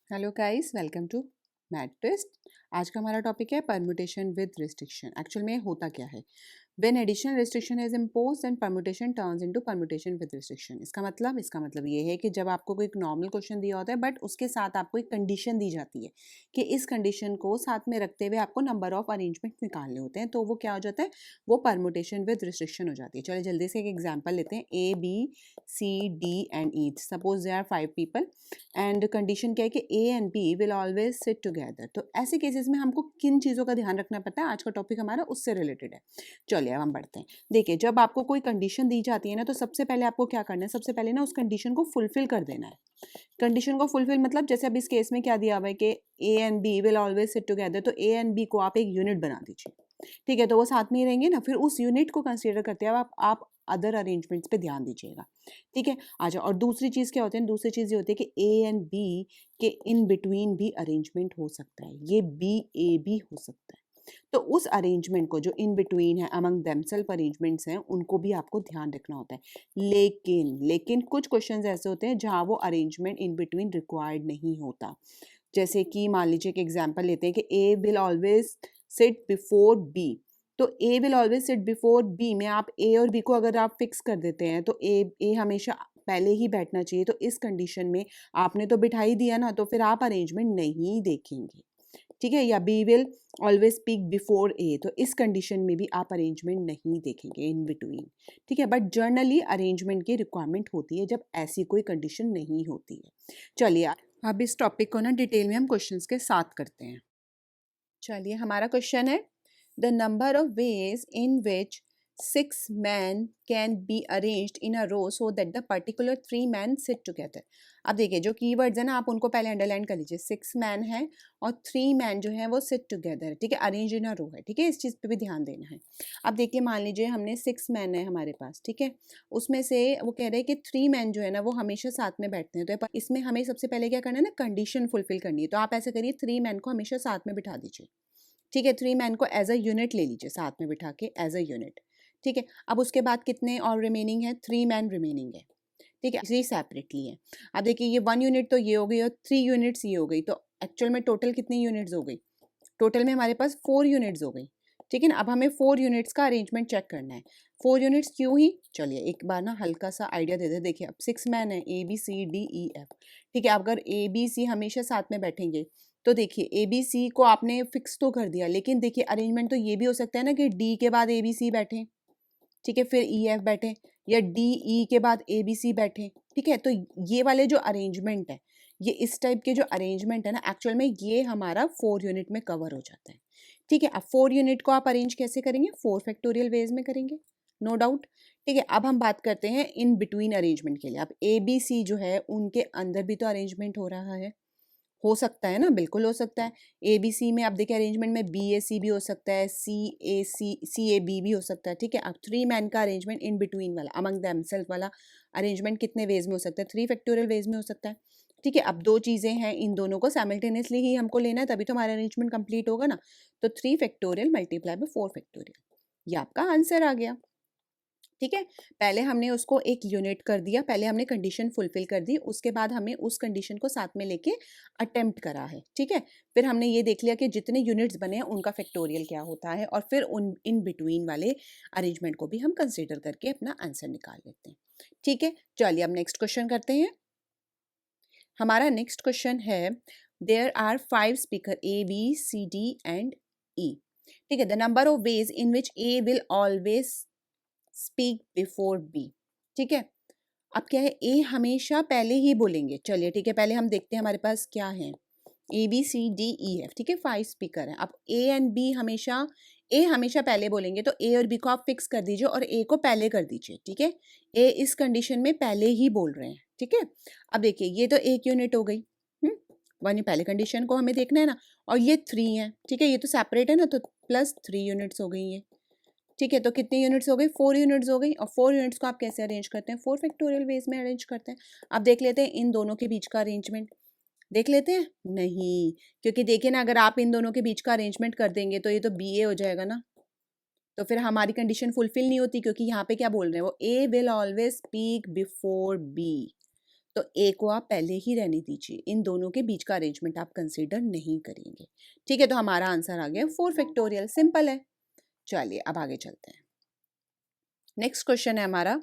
Hello guys, welcome to Math Twist. आज का हमारा टॉपिक है परम्यूटेशन विद रिस्ट्रिक्शन। एक्चुअल में होता क्या है, when additional restriction is imposed and permutation turns into permutation with restriction. इसका मतलब ये है कि जब आपको कोई एक नॉर्मल क्वेश्चन दिया होता है बट उसके साथ आपको एक कंडीशन दी जाती है कि इस कंडीशन को साथ में रखते हुए आपको नंबर ऑफ अरेंजमेंट निकालने होते हैं, तो वो क्या हो जाता है, वो परम्यूटेशन विद रिस्ट्रिक्शन हो जाती है। चलिए जल्दी से एक एग्जाम्पल लेते हैं। A B C D and E, suppose they are 5 people and condition क्या है कि A and B will always sit together. तो ऐसे केसेस में हमको किन चीज़ों का ध्यान रखना पड़ता है, आज का टॉपिक हमारा उससे रिलेटेड है। चलिए अब हम बढ़ते हैं। देखिए, जब आपको कोई कंडीशन दी जाती है ना, तो सबसे पहले आपको क्या करना है, सबसे पहले ना उस कंडीशन को फुलफिल कर देना है। कंडीशन को फुलफिल मतलब जैसे अब इस केस में क्या दिया हुआ है कि A and B will always sit together, तो ए एंड बी को आप एक यूनिट बना दीजिए। ठीक है, तो वो साथ में ही रहेंगे ना, फिर उस यूनिट को कंसीडर करते हुए आप अदर अरेंजमेंट्स पे ध्यान दीजिएगा। ठीक है, अच्छा, और दूसरी चीज़ क्या होती है, दूसरी चीज़ ये होती है कि ए एंड बी के इन बिटवीन भी अरेंजमेंट हो सकता है, ये बी ए भी हो सकता है। तो उस अरेंजमेंट को जो इन बिटवीन है, अमंग देमसेल्फ अरेंजमेंट्स हैं, उनको भी आपको ध्यान रखना होता है। लेकिन कुछ क्वेश्चंस ऐसे होते हैं जहाँ वो अरेंजमेंट इन बिटवीन रिक्वायर्ड नहीं होता। जैसे कि मान लीजिए एक एग्जांपल लेते हैं कि A will always sit before B. तो A will always sit before B में आप ए और बी को अगर आप फिक्स कर देते हैं तो ए हमेशा पहले ही बैठना चाहिए, तो इस कंडीशन में आपने तो बिठा ही दिया ना, तो फिर आप अरेंजमेंट नहीं देखेंगे। ठीक है, या B will always speak before A, तो इस कंडीशन में भी आप अरेंजमेंट नहीं देखेंगे इन बिटवीन। ठीक है, बट जर्नली अरेंजमेंट की रिक्वायरमेंट होती है जब ऐसी कोई कंडीशन नहीं होती है। चलिए अब इस टॉपिक को ना डिटेल में हम क्वेश्चंस के साथ करते हैं। चलिए हमारा क्वेश्चन है, the number of ways in which 6 men can be arranged in a row so that the particular 3 men sit together। अब देखिए जो कीवर्ड्स है ना, आप उनको पहले अंडरलाइन कर लीजिए। 6 मैन है और 3 मैन जो है वो सिट टुगेदर, ठीक है, अरेंज इन अ रो है। ठीक है, इस चीज़ पे भी ध्यान देना है। अब देखिए मान लीजिए हमने 6 मैन है हमारे पास, ठीक है, उसमें से वो कह रहे हैं कि 3 मैन जो है ना वो हमेशा साथ में बैठते हैं, तो इसमें हमें सबसे पहले क्या करना है ना, कंडीशन फुलफिल करनी है। तो आप ऐसे करिए, 3 मैन को हमेशा साथ में बिठा दीजिए। ठीक है, 3 मैन को एज अ यूनिट ले लीजिए, साथ में बिठा के एज अ यूनिट। ठीक है, अब उसके बाद कितने और रिमेनिंग है, 3 मैन रिमेनिंग है। ठीक है, ये सेपरेटली है। अब देखिए ये 1 यूनिट तो ये हो गई और 3 यूनिट्स ये हो गई, तो एक्चुअल में टोटल कितनी यूनिट्स हो गई, टोटल में हमारे पास 4 यूनिट्स हो गई। ठीक है ना, अब हमें 4 यूनिट्स का अरेंजमेंट चेक करना है। 4 यूनिट्स क्यों ही, चलिए एक बार ना हल्का सा आइडिया दे दे। देखिए अब 6 मैन है, A B C D E F. ठीक है, अगर ए बी सी हमेशा साथ में बैठेंगे तो देखिए ए बी सी को आपने फिक्स तो कर दिया, लेकिन देखिए अरेंजमेंट तो ये भी हो सकता है ना कि डी के बाद ए बी सी बैठे, ठीक है, फिर ई एफ बैठे, या डी ई के बाद ए बी सी बैठे। ठीक है, तो ये वाले जो अरेंजमेंट है, ये इस टाइप के जो अरेंजमेंट है ना, एक्चुअल में ये हमारा 4 यूनिट में कवर हो जाता है। ठीक है, अब 4 यूनिट को आप अरेंज कैसे करेंगे, 4 फैक्टोरियल वेज में करेंगे, नो डाउट। ठीक है, अब हम बात करते हैं इन बिटवीन अरेंजमेंट के लिए। अब ए बी सी जो है उनके अंदर भी तो अरेंजमेंट हो रहा है, हो सकता है ना, बिल्कुल हो सकता है। ए बी सी में आप देखिए अरेंजमेंट में बी ए सी भी हो सकता है, सी ए बी भी हो सकता है। ठीक है, अब 3 मैन का अरेंजमेंट इन बिटवीन वाला, अमंग देमसेल्फ वाला अरेंजमेंट कितने वेज में हो सकता है, 3 फैक्टोरियल वेज में हो सकता है। ठीक है, अब 2 चीज़ें हैं, इन दोनों को साइमल्टेनियसली ही हमको लेना है, तभी तो हमारा अरेंजमेंट कंप्लीट होगा ना। तो 3 फैक्टोरियल मल्टीप्लाई बाय 4 फैक्टोरियल, ये आपका आंसर आ गया। ठीक है, पहले हमने उसको एक यूनिट कर दिया, पहले हमने कंडीशन फुलफिल कर दी, उसके बाद हमें उस कंडीशन को साथ में लेके अटेम्प्ट करा है। ठीक है, फिर हमने ये देख लिया कि जितने यूनिट्स बने हैं उनका फैक्टोरियल क्या होता है, और फिर उन इन बिटवीन वाले अरेंजमेंट को भी हम कंसिडर करके अपना आंसर निकाल लेते हैं। ठीक है, चलिए अब नेक्स्ट क्वेश्चन करते हैं। हमारा नेक्स्ट क्वेश्चन है, there are 5 speaker A B C D and E. ठीक है, the number of ways in which A will always speak before B. ठीक है, अब क्या है, ए हमेशा पहले ही बोलेंगे। चलिए ठीक है, पहले हम देखते हैं हमारे पास क्या है, A B C D E F. ठीक है, 5 स्पीकर है। अब ए एंड बी हमेशा, ए हमेशा पहले बोलेंगे, तो ए और बी को आप फिक्स कर दीजिए और ए को पहले कर दीजिए। ठीक है, ए इस कंडीशन में पहले ही बोल रहे हैं। ठीक है, अब देखिए ये तो एक यूनिट हो गई, वन पहले कंडीशन को हमें देखना है ना, और ये 3 है। ठीक है, ये तो सेपरेट है ना, तो प्लस 3 यूनिट्स हो गई ये। ठीक है, तो कितनी यूनिट्स हो गई, 4 यूनिट्स हो गई, और 4 यूनिट्स को आप कैसे अरेंज करते हैं, 4 फैक्टोरियल वेज में अरेंज करते हैं। अब देख लेते हैं इन दोनों के बीच का अरेंजमेंट, देख लेते हैं। नहीं, क्योंकि देखिए ना, अगर आप इन दोनों के बीच का अरेंजमेंट कर देंगे तो ये तो बी ए हो जाएगा ना, तो फिर हमारी कंडीशन फुलफिल नहीं होती, क्योंकि यहाँ पे क्या बोल रहे हैं वो, A will always speak before B. तो ए को आप पहले ही रहने दीजिए, इन दोनों के बीच का अरेंजमेंट आप कंसीडर नहीं करेंगे। ठीक है, तो हमारा आंसर आ गया 4 फैक्टोरियल, सिंपल है। चलिए अब आगे चलते हैं। नेक्स्ट क्वेश्चन है हमारा,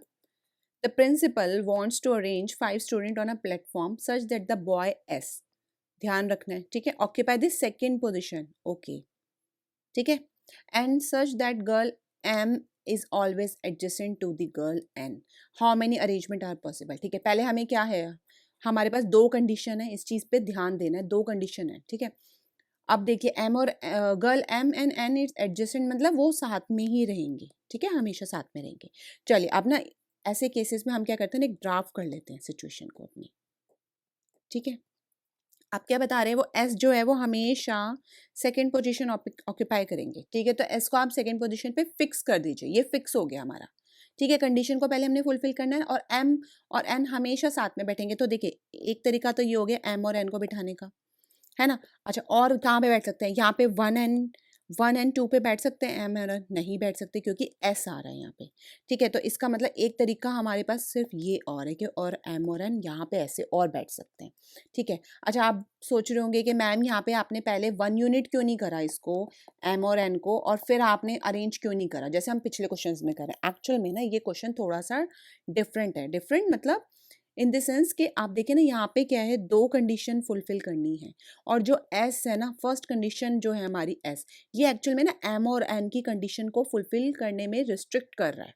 the principal wants to arrange 5 student on a platform such that the boy S, ध्यान रखना है, ठीक है, occupy the second position, okay, ठीक है, and such that girl M is always adjacent to the girl N, how many arrangement are possible. ठीक है, पहले हमें क्या है, हमारे पास दो कंडीशन है, इस चीज पे ध्यान देना है, दो कंडीशन है, ठीक है। अब देखिए एम और girl M and N is adjacent, मतलब वो साथ में ही रहेंगे, ठीक है, हमेशा साथ में रहेंगे। चलिए अब ना ऐसे केसेस में हम क्या करते हैं, एक ड्राफ्ट कर लेते हैं सिचुएशन को अपनी, ठीक है। आप क्या बता रहे हैं, वो एस जो है वो हमेशा सेकंड पोजीशन ऑक्यूपाई करेंगे, ठीक है। तो एस को आप सेकंड पोजीशन पे फिक्स कर दीजिए, ये फिक्स हो गया हमारा, ठीक है। कंडीशन को पहले हमने फुलफिल करना है, और एम और एन हमेशा साथ में बैठेंगे। तो देखिए एक तरीका तो ये हो गया एम और एन को बिठाने का, है ना। अच्छा, और कहाँ पे बैठ सकते हैं, यहाँ पे 1 एंड 2 पे बैठ सकते हैं, एम और एन नहीं बैठ सकते क्योंकि एस आ रहा है यहाँ पे, ठीक है। तो इसका मतलब एक तरीका हमारे पास सिर्फ ये और है कि और एम और एन यहाँ पे ऐसे और बैठ सकते हैं, ठीक है। अच्छा, आप सोच रहे होंगे कि मैम यहाँ पे आपने पहले 1 यूनिट क्यों नहीं करा इसको, एम और एन को, और फिर आपने अरेंज क्यों नहीं करा जैसे हम पिछले क्वेश्चन में करें। एक्चुअल में ना ये क्वेश्चन थोड़ा सा डिफरेंट है, डिफरेंट मतलब इन द सेंस कि आप देखिए ना यहाँ पे क्या है, दो कंडीशन फुलफिल करनी है, और जो एस है ना, फर्स्ट कंडीशन जो है हमारी एस, ये एक्चुअल में ना एम और एन की कंडीशन को फुलफिल करने में रिस्ट्रिक्ट कर रहा है,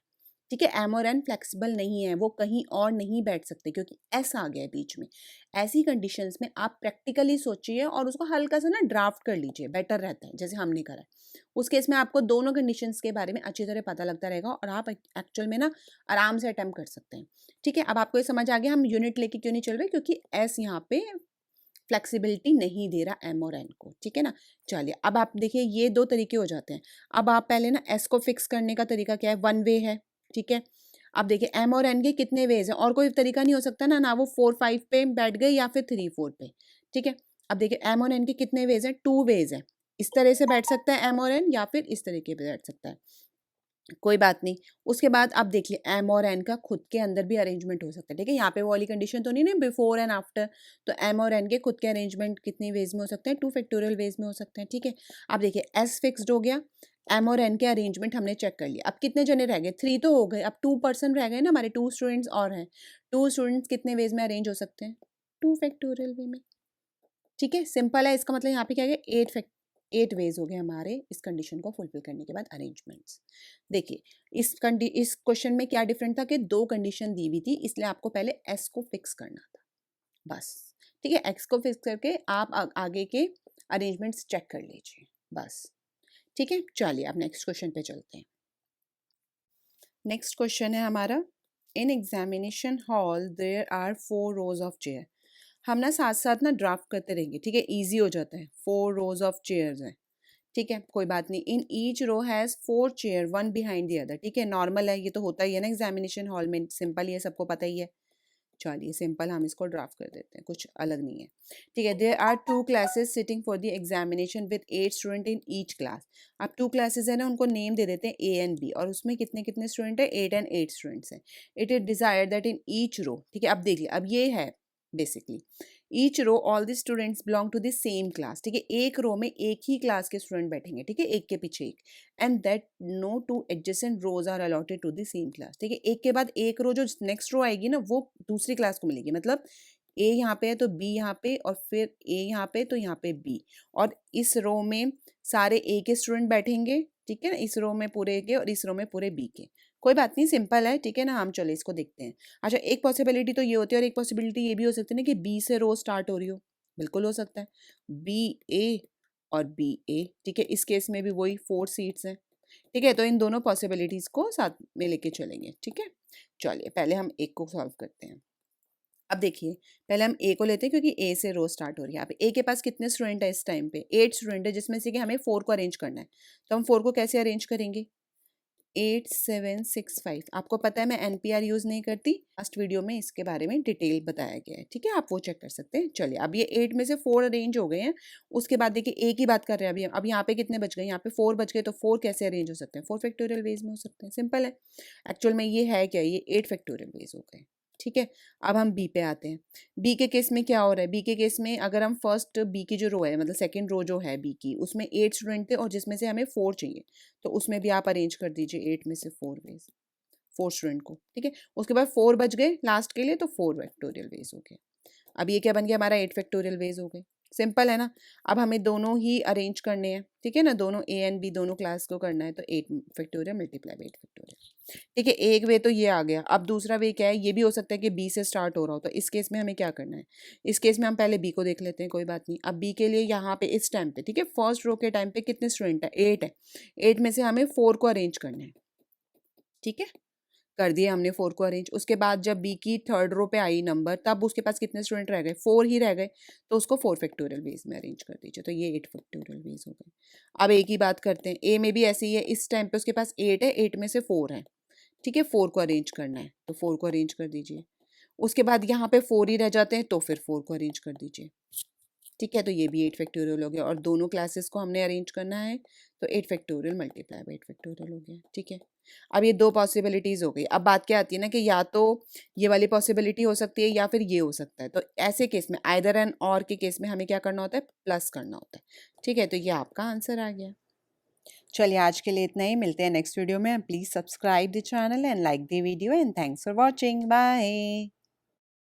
ठीक है। एम और एन फ्लेक्सिबल नहीं है, वो कहीं और नहीं बैठ सकते क्योंकि एस आ गया है बीच में। ऐसी कंडीशंस में आप प्रैक्टिकली सोचिए और उसको हल्का सा ना ड्राफ्ट कर लीजिए, बेटर रहता है, जैसे हमने करा है। उस केस में आपको दोनों कंडीशंस के बारे में अच्छी तरह पता लगता रहेगा और आप एक्चुअल में ना आराम से अटेम्प्ट कर सकते हैं, ठीक है। अब आपको ये समझ आ गया हम यूनिट लेके क्यों नहीं चल रहे, क्योंकि एस यहाँ पे फ्लेक्सिबिलिटी नहीं दे रहा एम और एन को, ठीक है ना। चलिए अब आप देखिए ये दो तरीके हो जाते हैं। अब आप पहले ना एस को फिक्स करने का तरीका क्या है, 1 वे है, ठीक है। अब देखिए एम और एन के कितने वेज हैं, और कोई तरीका नहीं हो सकता ना, ना वो 4-5 पे बैठ गए या फिर 3-4 पे, ठीक है। अब देखिए एम और एन के कितने वेज हैं, 2 वेज है, इस तरह से बैठ सकता है एम और एन, या फिर इस तरीके पे बैठ सकता है, कोई बात नहीं। उसके बाद आप देखिए एम और एन का खुद के अंदर भी अरेंजमेंट हो सकता है, ठीक है। यहाँ पे वो वाली कंडीशन तो नहीं ना बिफोर एंड आफ्टर, तो एम और एन के खुद के अरेंजमेंट कितने वेज में हो सकते हैं, 2 फैक्टोरियल वेज में हो सकते हैं, ठीक है। अब देखिए एस फिक्स्ड हो गया, एम और एन के अरेंजमेंट हमने चेक कर लिया। अब कितने जने रह गए, 3 तो हो गए, अब 2 पर्सन रह गए ना हमारे, 2 स्टूडेंट्स और हैं। 2 स्टूडेंट्स कितने वेज में अरेंज हो सकते हैं, 2 फैक्टोरियल वे में, ठीक है। सिंपल है, इसका मतलब यहाँ पे क्या है, 8 वेज हो गए हमारे इस कंडीशन को फुलफिल करने के बाद अरेंजमेंट्स। देखिए इस क्वेश्चन में क्या डिफरेंट था कि दो कंडीशन दी हुई थी, इसलिए आपको पहले एस को फिक्स करना था बस, ठीक है। एक्स को फिक्स करके आप आगे के अरेंजमेंट्स चेक कर लीजिए बस, ठीक है। चलिए अब नेक्स्ट क्वेश्चन पे चलते हैं। नेक्स्ट क्वेश्चन है हमारा, in examination hall there are 4 rows of chair. हम ना साथ साथ ना ड्राफ्ट करते रहेंगे, ठीक है, इजी हो जाता है। 4 रोज ऑफ चेयर्स हैं, ठीक है, कोई बात नहीं। In each row has 4 chair, one behind the other, ठीक है, नॉर्मल है, ये तो होता ही है ना एग्जामिनेशन हॉल में, सिंपल ही है, सबको पता ही है। चलिए सिंपल हम इसको ड्राफ्ट कर देते हैं, कुछ अलग नहीं है, ठीक है। There are 2 classes sitting for the examination with 8 student in each class. अब 2 क्लासेस है ना, उनको नेम दे देते हैं ए एंड बी, और उसमें कितने कितने स्टूडेंट है, 8 एंड 8 स्टूडेंट्स हैं। It is desire that in each row, ठीक है। अब देखिए अब ये है basically each row all the students belong to the same class, ठीक है। एक रो में एक ही क्लास के स्टूडेंट बैठेंगे, ठीक है, एक के पीछे एक, and that no 2 adjacent rows are allotted to the same class, ठीक है। एक के बाद एक रो जो नेक्स्ट रो आएगी ना वो दूसरी क्लास को मिलेगी, मतलब ए यहाँ पे है तो बी यहाँ पे, और फिर ए यहाँ पे तो यहाँ पे बी, और इस रो में सारे ए के स्टूडेंट बैठेंगे, ठीक है ना, इस रो में पूरे ए के और इस रो में पूरे बी के। कोई बात नहीं, सिंपल है, ठीक है ना। हम चले इसको देखते हैं। अच्छा, एक पॉसिबिलिटी तो ये होती है, और एक पॉसिबिलिटी ये भी हो सकती है ना कि बी से रो स्टार्ट हो रही हो, बिल्कुल हो सकता है, बी ए और बी ए, ठीक है। इस केस में भी वही 4 सीट्स हैं, ठीक है। तो इन दोनों पॉसिबिलिटीज को साथ में लेके चलेंगे, ठीक है। चलिए पहले हम एक को सॉल्व करते हैं। अब देखिए पहले हम ए को लेते हैं क्योंकि ए से रो स्टार्ट हो रही है। अब ए के पास कितने स्टूडेंट है इस टाइम पे, 8 स्टूडेंट है, जिसमें से कि हमें 4 को अरेंज करना है। तो हम 4 को कैसे अरेंज करेंगे, 8 7 6 5। आपको पता है मैं एनपीआर यूज़ नहीं करती, लास्ट वीडियो में इसके बारे में डिटेल बताया गया है, ठीक है, आप वो चेक कर सकते हैं। चलिए अब ये 8 में से 4 अरेंज हो गए हैं। उसके बाद देखिए ए की बात कर रहे हैं अभी, अब यहाँ पे कितने बच गए, यहाँ पे 4 बच गए, तो 4 कैसे अरेंज हो सकते हैं, 4 फैक्टोरियल वेज में हो सकते हैं, सिंपल है। एक्चुअल में ये है क्या, ये 8 फैक्टोरियल वेज हो गए, ठीक है, अब हम बी पे आते हैं। बी के केस में क्या हो रहा है? बी के केस में अगर हम फर्स्ट बी की जो रो है, मतलब सेकंड रो जो है बी की, उसमें 8 स्टूडेंट थे और जिसमें से हमें 4 चाहिए, तो उसमें भी आप अरेंज कर दीजिए 8 में से 4 वेज, 4 स्टूडेंट को, ठीक है। उसके बाद 4 बच गए लास्ट के लिए, तो 4 वेक्टोरियल वेज हो गए। अब ये क्या बन गया हमारा? 8 फैक्टोरियल वेज हो गए। सिंपल है ना। अब हमें दोनों ही अरेंज करने हैं, ठीक है ना, दोनों ए एंड बी दोनों क्लास को करना है, तो 8 फैक्टोरियल मल्टीप्लाई बाई 8 फैक्टोरियल, ठीक है। एक वे तो ये आ गया। अब दूसरा वे क्या है? ये भी हो सकता है कि बी से स्टार्ट हो रहा हो, तो इस केस में हमें क्या करना है? इस केस में हम पहले बी को देख लेते हैं, कोई बात नहीं। अब बी के लिए यहाँ पे इस टाइम पे, ठीक है, फर्स्ट रो के टाइम पे कितने स्टूडेंट है? 8 है। 8 में से हमें 4 को अरेंज करना है, ठीक है। कर दिए हमने 4 को अरेंज। उसके बाद जब बी की थर्ड रो पे आई नंबर, तब उसके पास कितने स्टूडेंट रह गए? 4 ही रह गए, तो उसको 4 फैक्टोरियल वेज में अरेंज कर दीजिए, तो ये 8 फैक्टोरियल वेज हो गए। अब ए की बात करते हैं। ए में भी ऐसे ही है, इस टाइम पे उसके पास 8 है, 8 में से 4 है, ठीक है। 4 को अरेंज करना है, तो 4 को अरेंज कर दीजिए। उसके बाद यहाँ पे 4 ही रह जाते हैं, तो फिर 4 को अरेंज कर दीजिए, ठीक है। तो ये भी 8 फैक्टोरियल हो गया, और दोनों क्लासेस को हमने अरेंज करना है, तो 8 फैक्टोरियल मल्टीप्लाई बाई 8 फैक्टोरियल हो गया, ठीक है। अब ये दो पॉसिबिलिटीज़ हो गई। अब बात क्या आती है ना कि या तो ये वाली पॉसिबिलिटी हो सकती है या फिर ये हो सकता है, तो ऐसे केस में आइदर एंड और के केस में हमें क्या करना होता है? प्लस करना होता है, ठीक है। तो ये आपका आंसर आ गया। चलिए आज के लिए इतना ही, मिलते हैं नेक्स्ट वीडियो में। Please subscribe the channel and like the video, and thanks for watching, bye.